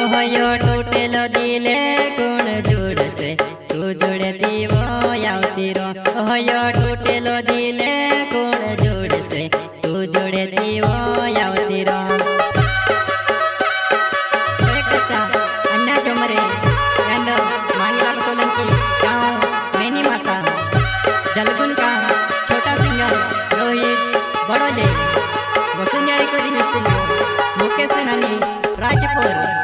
ओहयो टूटेलो दिले कोण जोड़से तू जोड़े दीवो यावतीरो ओहयो टूटेलो दिले कोण जोड़से तू जोड़े दीवो यावतीरो सेकता अन्ना जोमरे एंड मांगलाल सोलंकी गांव मेनी माता जलगुन का छोटा singer Rohit Badole Vasundhara recording studio Mukesh सेनानी राजपुर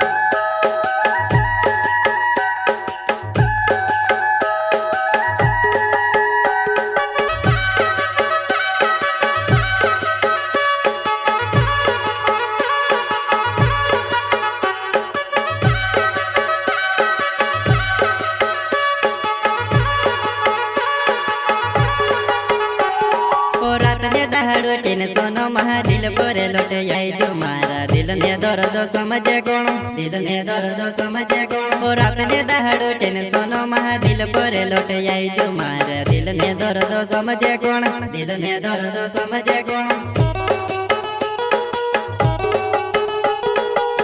टेन सोनो महा दिल परे लोटे आई जो मारा दिल ने दर्द समझे कोण दिल ने दर्द समझे कोण ओ रात ने दहाड़ो टेन सोनो महा दिल परे लोटे आई जो मारा दिल ने दर्द समझे कोण दिल ने दर्द समझे कोण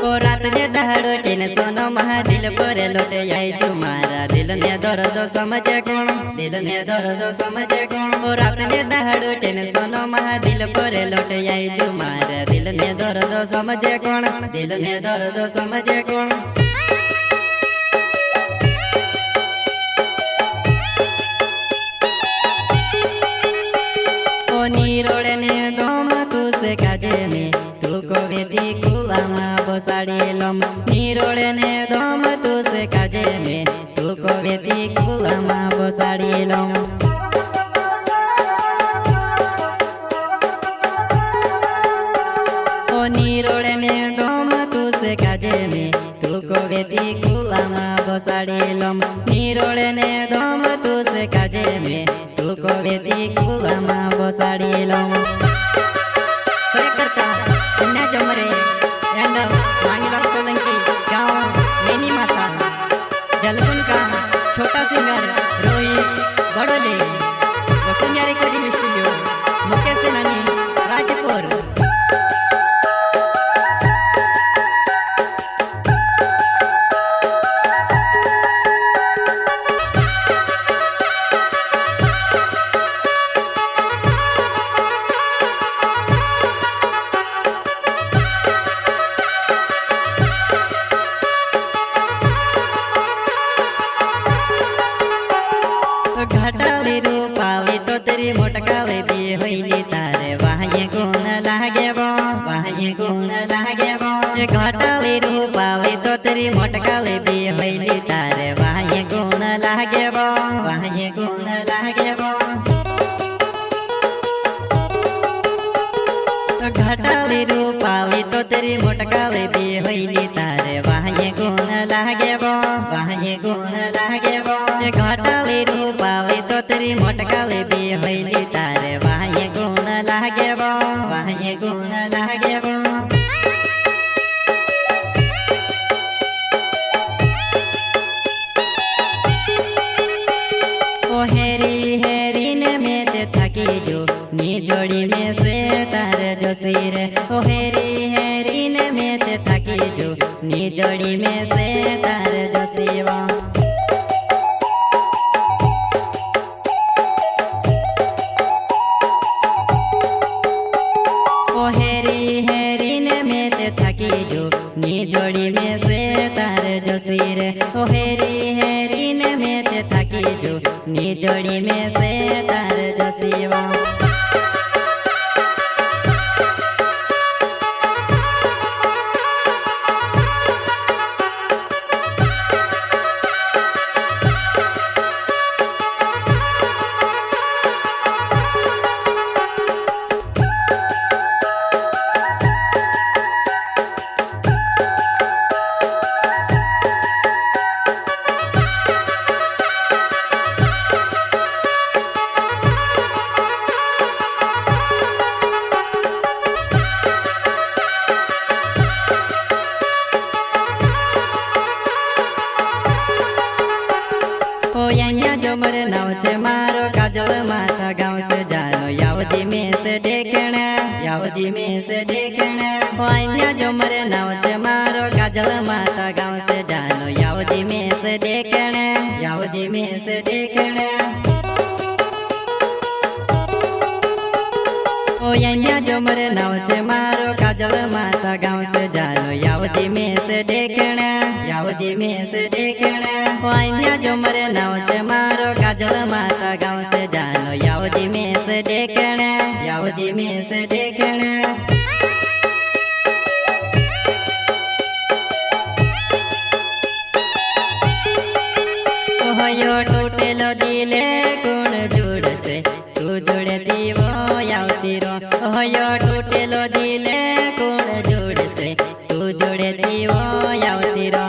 ओ रात ने दहाड़ो टेन सोनो महा दिल परे लोटे आई जो मारा दिल ने दर्द समझे कोण दिल ने दर्द समझे कोण ओ रात ने दहाड़ो टेन सोनो महा दिल परे लोटे आई जो मारा दिल ने दर्द समझे कोण दिल ने दर्द समझे कोण ओ नीरोड़े ने दोम तू से काजे में तू को वेदी कुलामा बसाड़ी लम नीरोड़े ने दोम तू से काजे में तू को वेदी कुलामा बसाड़ी लम ओ नीरोड़े ने दोम तू से काजे में तू को वेदी कुलामा बसाड़ी लम नीरोड़े ने दोम तू से काजे में तू को वेदी कुलामा बसाड़ी लम करता अन्ना जोमरे एंड मांगलाल सोलंकी गांव मेनी माता जलगुन का छोटा singer Rohit Badole Vasundhara recording studio Mukesh सेनानी राजपुर घटाली रूपाली तो तेरी मोटकाली दी होइली तारे वाहे गुण लागे वो वाहे गुण लागे वो घटाली रूपाली तो तेरी मोटकाली दी होइली तारे वाहे गुण लागे वो वाहे गुण लागे वो घटाली रूपाली तो तेरी मोटकाली दी होइली तारे वाहे गुण लागे वो वाहे गुण लागे वो घटाली रूपाली तो तेरी मोटकाली दी होइली तारे वाहे गुण लागे वो वाहे गुण लागे वो ओ हेरी हेरी ने में ते थकी जो नी जोड़ी में से तारे जो सिर ओ हेरी हेरी ने में ते थकी जो नी जोड़ी में से तारे जो सिवा थकी जो नी जोड़ी में से तारे जो सिर ओ हेरी हेरी ने में ते थकी जो नी जोड़ी में से तारे जो सिवा जोमर नाव छे मारो काजल माता गाँव से जानो यावती में से देखना यावती में से देखना जोमर नाव छे मारो काजल माता गाँव से जानो यावजी में से देखने यावजी में से देखने ओ यहाँ जो मरे नाव छे मारो काजल माता गाँव से जानो यावजी में से देखने यावजी में से देखने ओ यहाँ जो मरे नाव छे मारो काजल माता गाँव से जानो यावजी में से देखने यावजी में से देखने यो टूटेलो दिले गुण जुड़ से तू जुड़े दीवो यावती रो यो टूटेलो दिले गुण जुड़ से तू जुड़े दीवो यावती रो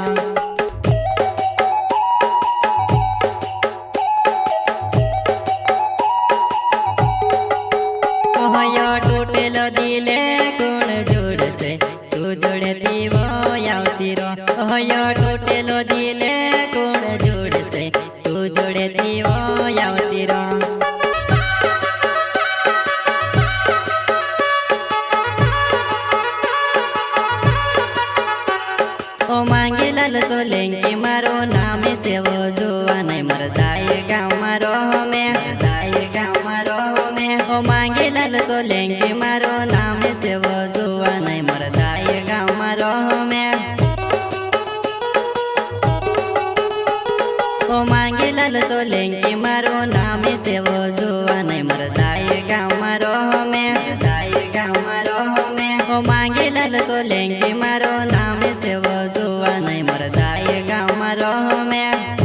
यो टूटेलो दिले गुण जुड़ से तू जुड़े दीवो यावती रो यो टूटेलो दिले गुण जुड़ से तू जुड़े दीवो यावती रो ओ मांगे लाल सोलंकी मारो नाम से वो जुआ नहीं मरदाई गाँव मारो में मरदाई गाँव मारो में ओ मांगे लाल सोलंकी मारो नाम से वो जुआ नहीं मरदाई गाँव मारो में ओ मांगे लाल सोलंकी मारो नाम से वो जुआ नहीं मरदाई गाँव मारो में मरदाई गाँव मारो में ओ मांगे लाल सोलंकी मारो नाम से वो जुआ नहीं मरदाई गाँव मारो में